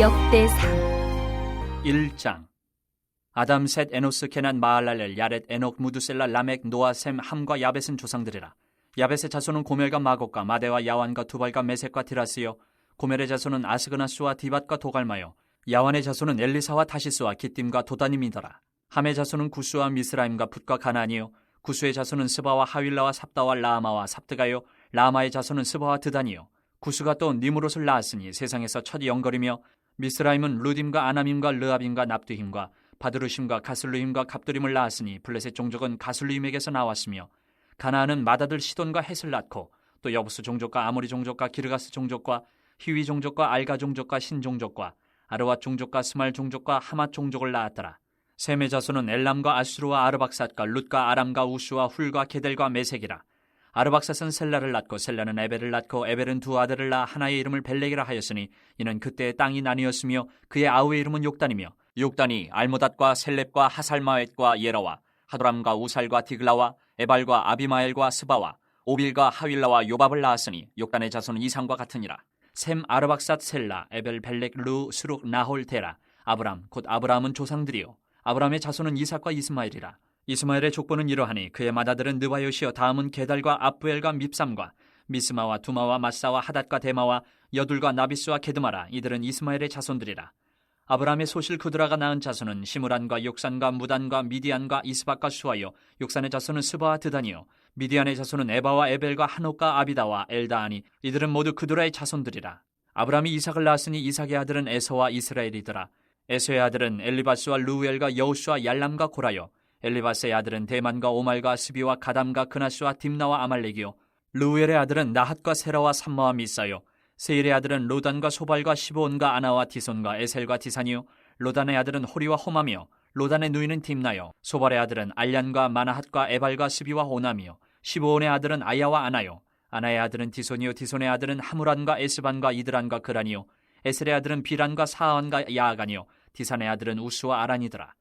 역대상 1장. 아담, 셋, 에노스, 게난, 마할랄엘, 야렛, 에녹, 무두셀라, 라멕, 노아, 셈, 함과 야벳은 조상들이라. 야벳의 자손은 고멜과 마곡과 마대와 야완과 두발과 메섹과 디라스요, 고멜의 자손은 아스그나스와 디밧과 도갈마요, 야완의 자손은 엘리사와 다시스와 기띔과 도다님이더라. 함의 자손은 구스와 미스라임과 붓과 가나니요, 구스의 자손은 스바와 하윌라와 삽다와 라마와 삽드가요, 라마의 자손은 스바와 드다니요. 구스가 또 니무롯을 낳았으니 세상에서 첫 영걸이며, 미스라임은 루딤과 아나밈과 르압임과 납두힘과 바드루심과 가슬루임과 갑두림을 낳았으니 블레셋 종족은 가슬루임에게서 나왔으며, 가나안은 맏아들 시돈과 헷을 낳고 또 여부스 종족과 아모리 종족과 기르가스 종족과 히위 종족과 알가 종족과 신 종족과 아르왓 종족과 스말 종족과 하맛 종족을 낳았더라. 셈의 자손은 엘람과 아수르와 아르박삿과 룻과 아람과 우수와 훌과 게델과 메색이라. 아르박삿은 셀라를 낳고 셀라는 에벨을 낳고 에벨은 두 아들을 낳아 하나의 이름을 벨렉이라 하였으니 이는 그때의 땅이 나뉘었으며 그의 아우의 이름은 욕단이며, 욕단이 알모닷과 셀렙과 하살마웻과 예라와 하도람과 우살과 디글라와 에발과 아비마엘과 스바와 오빌과 하윌라와 요밥을 낳았으니 욕단의 자손은 이상과 같으니라. 셈, 아르박삿, 셀라, 에벨, 벨렉, 루, 스룩, 나홀, 데라. 아브람 곧 아브라함은 조상들이요, 아브라함의 자손은 이삭과 이스마엘이라. 이스마엘의 족보는 이러하니 그의 맏아들은 느바요시여, 다음은 게달과 압부엘과 밉삼과 미스마와 두마와 마사와 하닷과 데마와 여둘과 나비스와 게드마라. 이들은 이스마엘의 자손들이라. 아브라함의 소실 그드라가 낳은 자손은 시므란과 욕산과 무단과 미디안과 이스박과 수아요, 욕산의 자손은 스바와 드다니요, 미디안의 자손은 에바와 에벨과 한옥과 아비다와 엘다하니 이들은 모두 그드라의 자손들이라. 아브라함이 이삭을 낳았으니 이삭의 아들은 에서와 이스라엘이더라. 에서의 아들은 엘리바스와 루엘과 여우수와 얄람과 고라요, 엘리바스의 아들은 대만과 오말과 스비와 가담과 그나스와 딥나와 아말렉이요, 루엘의 아들은 나핫과 세라와 삼마와 미사요, 세일의 아들은 로단과 소발과 시브온과 아나와 디손과 에셀과 디산이요, 로단의 아들은 호리와 호맘이요, 로단의 누이는 딥나요, 소발의 아들은 알얀과 마나핫과 에발과 스비와 오남이요, 시브온의 아들은 아야와 아나요, 아나의 아들은 디손이요, 디손의 아들은 하무란과 에스반과 이드란과 그란이요, 에셀의 아들은 비란과 사안과 야아간이요, 디산의 아들은 우스와 아란이더라.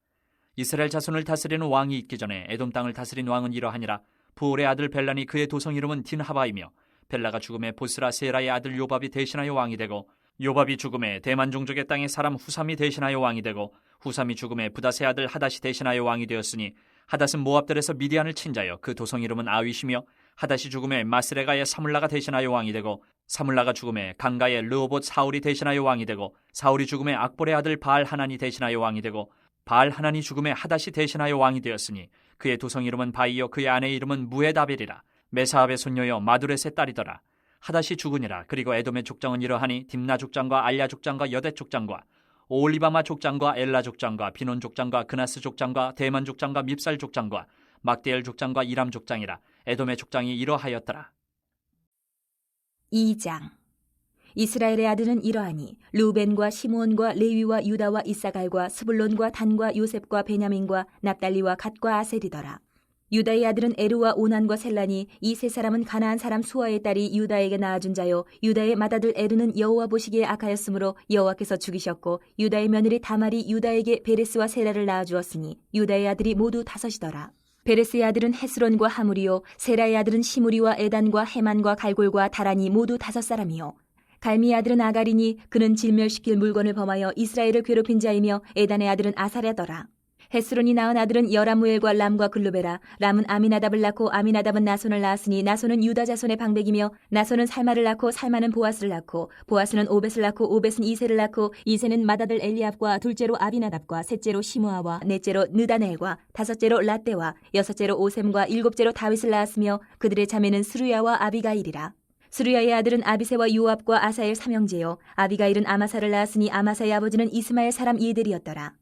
이스라엘 자손을 다스리는 왕이 있기 전에 에돔 땅을 다스린 왕은 이러하니라. 부올의 아들 벨란이 그의 도성 이름은 딘하바이며, 벨라가 죽음에 보스라 세라의 아들 요밥이 대신하여 왕이 되고, 요밥이 죽음에 대만 종족의 땅의 사람 후삼이 대신하여 왕이 되고, 후삼이 죽음에 부닷의 아들 하닷이 대신하여 왕이 되었으니, 하닷은 모압들에서 미디안을 친 자여 그 도성 이름은 아윗이며, 하닷이 죽음에 마스레가의 사물라가 대신하여 왕이 되고, 사물라가 죽음에 강가의 르호봇 사울이 대신하여 왕이 되고, 사울이 죽음에 악볼의 아들 바알 하난이 대신하여 왕이 되고, 바알 하난이 죽음에 하닷이 대신하여 왕이 되었으니 그의 도성 이름은 바이요 그의 아내의 이름은 무에다벨이라. 메사압의 손녀여 마두렛의 딸이더라. 하닷이 죽으니라. 그리고 에돔의 족장은 이러하니 딥나 족장과 알야 족장과 여대 족장과 오올리바마 족장과 엘라 족장과 비논 족장과 그나스 족장과 대만 족장과 밉살 족장과 막디엘 족장과 이람 족장이라. 에돔의 족장이 이러하였더라. 2장. 이스라엘의 아들은 이러하니 루벤과 시므온과 레위와 유다와 이사갈과 스불론과 단과 요셉과 베냐민과 납달리와 갓과 아셀이더라. 유다의 아들은 에르와 오난과 셀라니 이 세 사람은 가나안 사람 수아의 딸이 유다에게 낳아준 자요, 유다의 맏아들 에르는 여호와 보시기에 악하였으므로 여호와께서 죽이셨고, 유다의 며느리 다말이 유다에게 베레스와 세라를 낳아주었으니 유다의 아들이 모두 5이더라. 베레스의 아들은 헤스론과 하무리요, 세라의 아들은 시무리와 에단과 헤만과 갈골과 다란이 모두 5사람이요, 갈미의 아들은 아가리니 그는 질멸시킬 물건을 범하여 이스라엘을 괴롭힌 자이며, 에단의 아들은 아사랴더라. 헤스론이 낳은 아들은 여라무엘과 람과 글루베라. 람은 아미나답을 낳고 아미나답은 나손을 낳았으니 나손은 유다 자손의 방백이며, 나손은 살마를 낳고 살마는 보아스를 낳고 보아스는 오벳을 낳고 오벳은 이세를 낳고 이세는 맏아들 엘리압과 둘째로 아비나답과 셋째로 시므아와 넷째로 느다넬과 다섯째로 라떼와 여섯째로 오셈과 일곱째로 다윗을 낳았으며 그들의 자매는 스루야와 아비가일이라. 스루야의 아들은 아비세와 요압과 아사엘 삼형제요, 아비가일은 아마사를 낳았으니 아마사의 아버지는 이스마엘 사람 이들이었더라.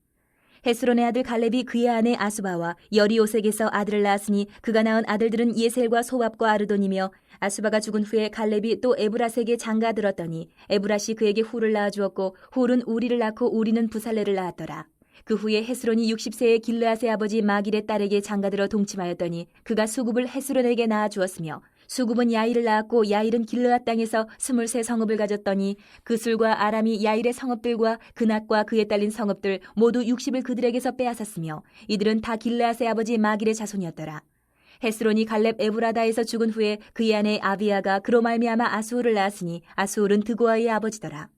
헤스론의 아들 갈렙이 그의 아내 아수바와 여리오색에서 아들을 낳았으니 그가 낳은 아들들은 예셀과 소밥과 아르돈이며, 아수바가 죽은 후에 갈렙이 또 에브라스에게 장가들었더니 에브라시 그에게 훌을 낳아주었고, 훌은 우리를 낳고 우리는 부살레를 낳았더라. 그 후에 헤스론이 60세의 길르앗의 아버지 마길의 딸에게 장가들어 동침하였더니 그가 수굽을 헤스론에게 낳아주었으며, 수굽은 야일을 낳았고 야일은 길르앗 땅에서 23 성읍을 가졌더니 그술과 아람이 야일의 성읍들과 그낫과 그에 딸린 성읍들 모두 60을 그들에게서 빼앗았으며 이들은 다 길르앗의 아버지 마길의 자손이었더라. 헤스론이 갈렙 에브라다에서 죽은 후에 그의 아내 아비야가 그로 말미암아 아수울을 낳았으니 아수울은 드고아의 아버지더라.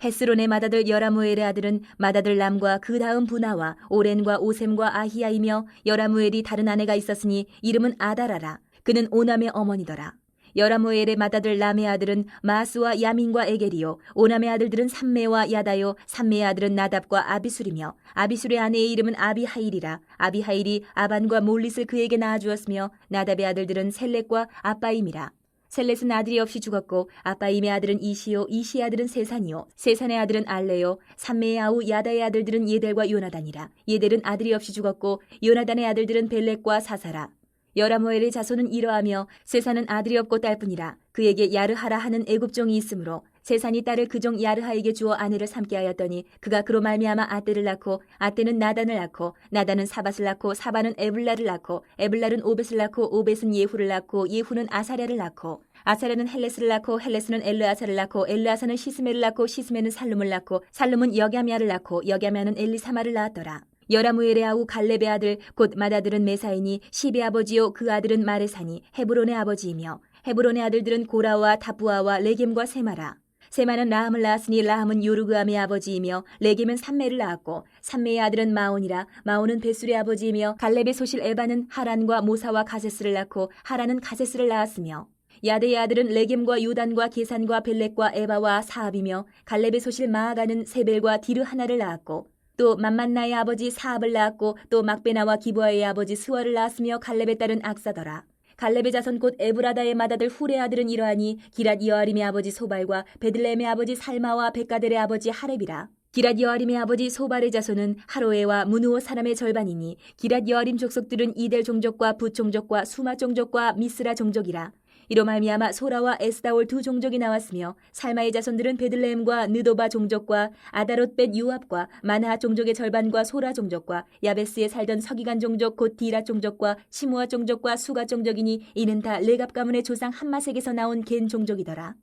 헤스론의 맏아들 여라무엘의 아들은 맏아들 람과 그 다음 부나와 오렌과 오셈과 아히야이며 여라무엘이 다른 아내가 있었으니 이름은 아다라라. 그는 오남의 어머니더라. 여라무엘의 맏아들 람의 아들은 마스와 야민과 에겔이요 오남의 아들들은 삼메와 야다요 삼메의 아들은 나답과 아비술이며 아비술의 아내의 이름은 아비하일이라. 아비하일이 아반과 몰릿을 그에게 낳아주었으며 나답의 아들들은 셀렉과 아빠임이라. 셀렛은 아들이 없이 죽었고 아빠임의 아들은 이시요 이시의 아들은 세산이요 세산의 아들은 알레요 삼메의 아우 야다의 아들들은 예델과 요나단이라. 예델은 아들이 없이 죽었고 요나단의 아들들은 벨렉과 사사라. 여라무엘의 자손은 이러하며 세산은 아들이 없고 딸뿐이라. 그에게 야르하라 하는 애굽종이 있으므로 세산이 딸을 그종 야르하에게 주어 아내를 삼게 하였더니 그가 그로 말미암아 아떼를 낳고 아떼는 나단을 낳고 나단은 사밧을 낳고 사밧은 에블라를 낳고 에블랄은 오벳을 낳고 오벳은 예후를 낳고 예후는 아사랴를 낳고 아사랴는 헬레스를 낳고 헬레스는 엘르아사를 낳고 엘르아사는 시스메를 낳고 시스메는 살룸을 낳고 살룸은 여갸미아를 낳고 여갸미아는 엘리사마를 낳았더라. 여라무엘의 아우 갈렙의 아들 곧 맏아들은 메사이니 시베 아버지요 그 아들은 마레사니 헤브론의 아버지이며 헤브론의 아들들은 고라와 다부아와 레겜과 세마라. 세마는 라함을 낳았으니 라함은 요르그암의 아버지이며 레겜은 삼메를 낳았고 삼메의 아들은 마온이라. 마온은 베술의 아버지이며 갈렙의 소실 에바는 하란과 모사와 가세스를 낳고 하란은 가세스를 낳았으며 야데의 아들은 레겜과 요단과 게산과 벨렉과 에바와 사압이며 갈렙의 소실 마아가는 세벨과 디르 하나를 낳았고 또 맘만나의 아버지 사압을 낳았고 또 막베나와 기브아의 아버지 스월을 낳았으며 갈렙의 딸은 악사더라. 갈렙의 자손 곧 에브라다의 맏아들 훌의 아들은 이러하니 기랏 여아림의 아버지 소발과 베들레헴의 아버지 살마와 베가델의 아버지 하렙이라. 기랏 여아림의 아버지 소발의 자손은 하로에와 무누오 사람의 절반이니 기랏 여아림 족속들은 이델 종족과 붓 종족과 수마 종족과 미스라 종족이라. 이로 말미암아 소라와 에스다올 두 종족이 나왔으며 살마의 자손들은 베들레헴과 느도바 종족과 아다롯벳 유압과 마나하 종족의 절반과 소라 종족과 야베스에 살던 서기관 종족 곧 디라 종족과 시무아 종족과 수가 종족이니 이는 다 레갑 가문의 조상 함마색에서 나온 겐 종족이더라.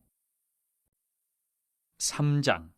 3장.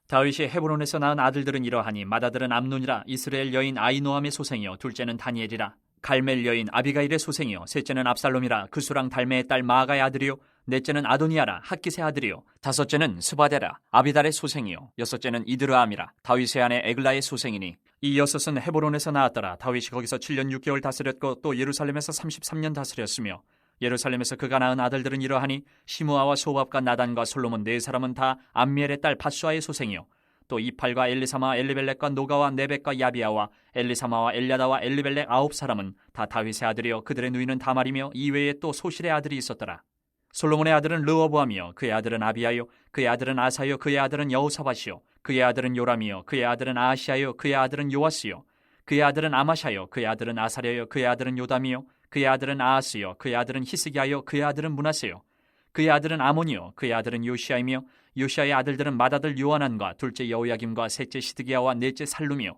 다윗이 헤브론에서 낳은 아들들은 이러하니 맏아들은 암논이라. 이스라엘 여인 아이노함의 소생이요 둘째는 다니엘이라. 갈멜 여인 아비가일의 소생이요 셋째는 압살롬이라. 그수랑 달메의 딸 마아가의 아들이요 넷째는 아도니아라. 핫깃의 아들이요 다섯째는 스바데라. 아비달의 소생이요 여섯째는 이드르암이라. 다윗의 아내 에글라의 소생이니 이 여섯은 헤브론에서 나왔더라. 다윗이 거기서 7년 6개월 다스렸고 또 예루살렘에서 33년 다스렸으며 예루살렘에서 그가 낳은 아들들은 이러하니 시므아와 소밥과 나단과 솔로몬 네 사람은 다 암미엘의 딸 밧수아의 소생이요 또 이팔과 엘리사마 엘리벨렉과 노가와 네벡과 야비아와 엘리사마와 엘야다와 엘리벨렉 9사람은 다 다윗의 아들이요 그들의 누이는 다말이며 이외에 또 소실의 아들이 있었더라. 솔로몬의 아들은 르호보암이요 그의 아들은 아비야요 그의 아들은 아사요 그의 아들은 여호사밧이요 그의 아들은 요람이요 그의 아들은 아하시야요 그의 아들은 요아스요 그의 아들은 아마샤요 그의 아들은 아사랴요 그의 아들은 요담이요 그의 아들은 아하스요 그의 아들은 히스기야요 그의 아들은 므낫세요 그의 아들은 아몬이요 그의 아들은 요시야이며 요시야의 아들들은 맏아들 요하난과 둘째 여호야김과 셋째 시드기야와 넷째 살룸이요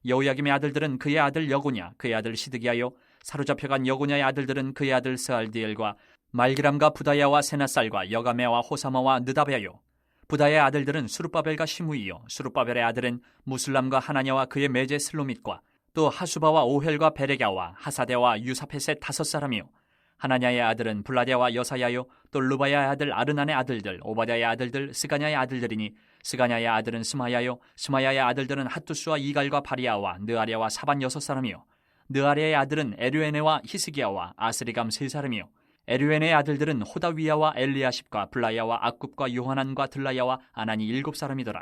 여호야김의 아들들은 그의 아들 여고냐 그의 아들 시드기야요 사로잡혀간 여고냐의 아들들은 그의 아들 스알디엘과 말기람과 부다야와 세나살과 여가메와 호사마와 느다베야요 부다야의 아들들은 수룹바벨과 시므이요 수룹바벨의 아들은 무슬람과 하나냐와 그의 매제 슬로밋과 또 하수바와 오헬과 베레갸와 하사데와 유사페셋 5사람이요 하나냐의 아들은 블라데와 여사야요 또 르바야의 아들 아르난의 아들들 오바댜의 아들들 스가냐의 아들들이니 스가냐의 아들은 스마야요 스마야의 아들들은 핫두스와 이갈과 바리아와 느아랴와 사반 6사람이요 느아랴의 아들은 에르에네와 히스기야와 아스리감 3사람이요 에르에네의 아들들은 호다위야와 엘리아십과 블라야와 악굽과 요하난과 들라야와 아나니 7사람이더라.